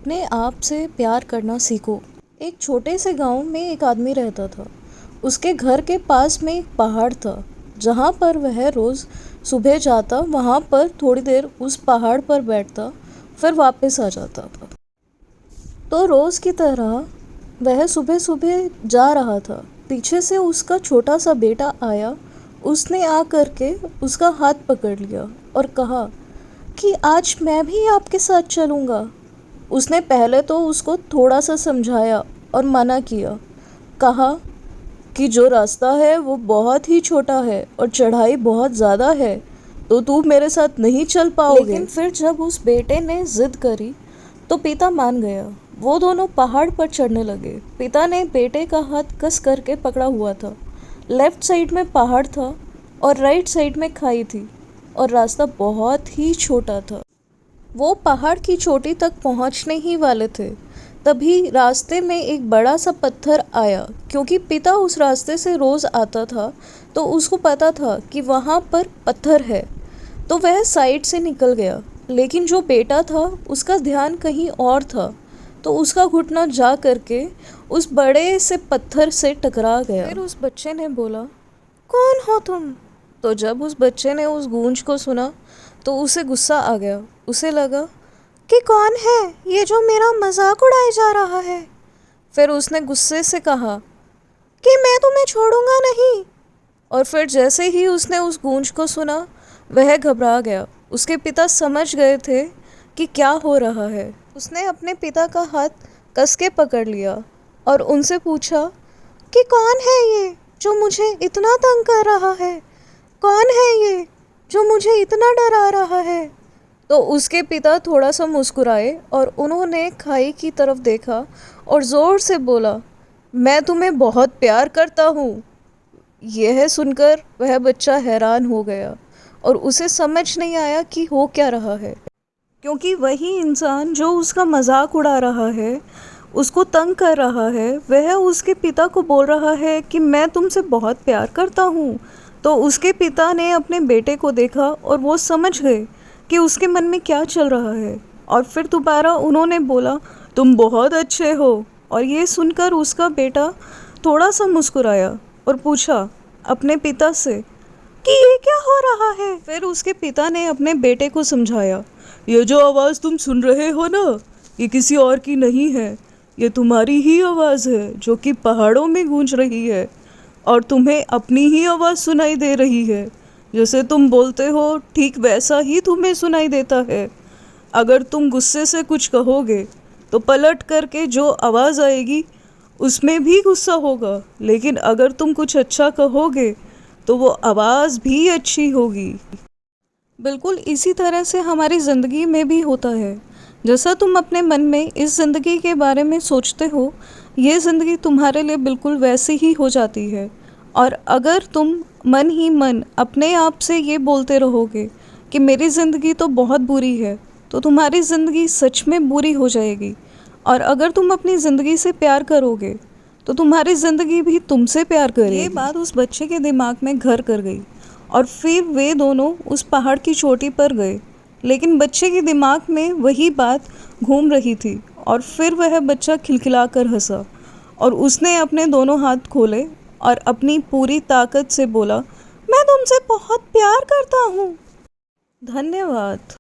अपने आप से प्यार करना सीखो। एक छोटे से गांव में एक आदमी रहता था। उसके घर के पास में एक पहाड़ था, जहां पर वह रोज़ सुबह जाता, वहां पर थोड़ी देर उस पहाड़ पर बैठता, फिर वापस आ जाता था। तो रोज़ की तरह वह सुबह सुबह जा रहा था। पीछे से उसका छोटा सा बेटा आया। उसने आ कर के उसका हाथ पकड़ लिया और कहा कि आज मैं भी आपके साथ चलूँगा। उसने पहले तो उसको थोड़ा सा समझाया और मना किया। कहा कि जो रास्ता है वो बहुत ही छोटा है और चढ़ाई बहुत ज़्यादा है, तो तू मेरे साथ नहीं चल पाओगे। लेकिन फिर जब उस बेटे ने ज़िद करी तो पिता मान गया। वो दोनों पहाड़ पर चढ़ने लगे। पिता ने बेटे का हाथ कस करके पकड़ा हुआ था। लेफ्ट साइड में पहाड़ था और राइट साइड में खाई थी और रास्ता बहुत ही छोटा था। वो पहाड़ की चोटी तक पहुंचने ही वाले थे, तभी रास्ते में एक बड़ा सा पत्थर आया। क्योंकि पिता उस रास्ते से रोज़ आता था, तो उसको पता था कि वहाँ पर पत्थर है, तो वह साइड से निकल गया। लेकिन जो बेटा था उसका ध्यान कहीं और था, तो उसका घुटना जा करके उस बड़े से पत्थर से टकरा गया। फिर उस बच्चे ने बोला, कौन हो तुम? तो जब उस बच्चे ने उस गूंज को सुना तो उसे गुस्सा आ गया। उसे लगा कि कौन है ये जो मेरा मजाक उड़ाए जा रहा है। फिर उसने गुस्से से कहा कि मैं तुम्हें छोड़ूंगा नहीं। और फिर जैसे ही उसने उस गूंज को सुना, वह घबरा गया। उसके पिता समझ गए थे कि क्या हो रहा है। उसने अपने पिता का हाथ कस के पकड़ लिया और उनसे पूछा कि कौन है ये जो मुझे इतना तंग कर रहा है? कौन है ये जो मुझे इतना डरा रहा है? तो उसके पिता थोड़ा सा मुस्कुराए और उन्होंने खाई की तरफ देखा और ज़ोर से बोला, मैं तुम्हें बहुत प्यार करता हूँ। यह सुनकर वह बच्चा हैरान हो गया और उसे समझ नहीं आया कि हो क्या रहा है। क्योंकि वही इंसान जो उसका मजाक उड़ा रहा है, उसको तंग कर रहा है, वह उसके पिता को बोल रहा है कि मैं तुमसे बहुत प्यार करता हूँ। तो उसके पिता ने अपने बेटे को देखा और वो समझ गए कि उसके मन में क्या चल रहा है। और फिर दोबारा उन्होंने बोला, तुम बहुत अच्छे हो। और ये सुनकर उसका बेटा थोड़ा सा मुस्कुराया और पूछा अपने पिता से कि ये क्या हो रहा है। फिर उसके पिता ने अपने बेटे को समझाया, ये जो आवाज़ तुम सुन रहे हो ना, ये किसी और की नहीं है, ये तुम्हारी ही आवाज़ है जो कि पहाड़ों में गूंज रही है और तुम्हें अपनी ही आवाज़ सुनाई दे रही है। जैसे तुम बोलते हो ठीक वैसा ही तुम्हें सुनाई देता है। अगर तुम गुस्से से कुछ कहोगे तो पलट करके जो आवाज़ आएगी उसमें भी गुस्सा होगा, लेकिन अगर तुम कुछ अच्छा कहोगे तो वो आवाज़ भी अच्छी होगी। बिल्कुल इसी तरह से हमारी ज़िंदगी में भी होता है। जैसा तुम अपने मन में इस ज़िंदगी के बारे में सोचते हो, ये ज़िंदगी तुम्हारे लिए बिल्कुल वैसी ही हो जाती है। और अगर तुम मन ही मन अपने आप से ये बोलते रहोगे कि मेरी ज़िंदगी तो बहुत बुरी है, तो तुम्हारी ज़िंदगी सच में बुरी हो जाएगी। और अगर तुम अपनी ज़िंदगी से प्यार करोगे तो तुम्हारी ज़िंदगी भी तुमसे प्यार करेगी। ये बात उस बच्चे के दिमाग में घर कर गई और फिर वे दोनों उस पहाड़ की चोटी पर गए। लेकिन बच्चे के दिमाग में वही बात घूम रही थी और फिर वह बच्चा खिलखिला कर हंसा और उसने अपने दोनों हाथ खोले और अपनी पूरी ताकत से बोला, मैं तुमसे बहुत प्यार करता हूँ। धन्यवाद।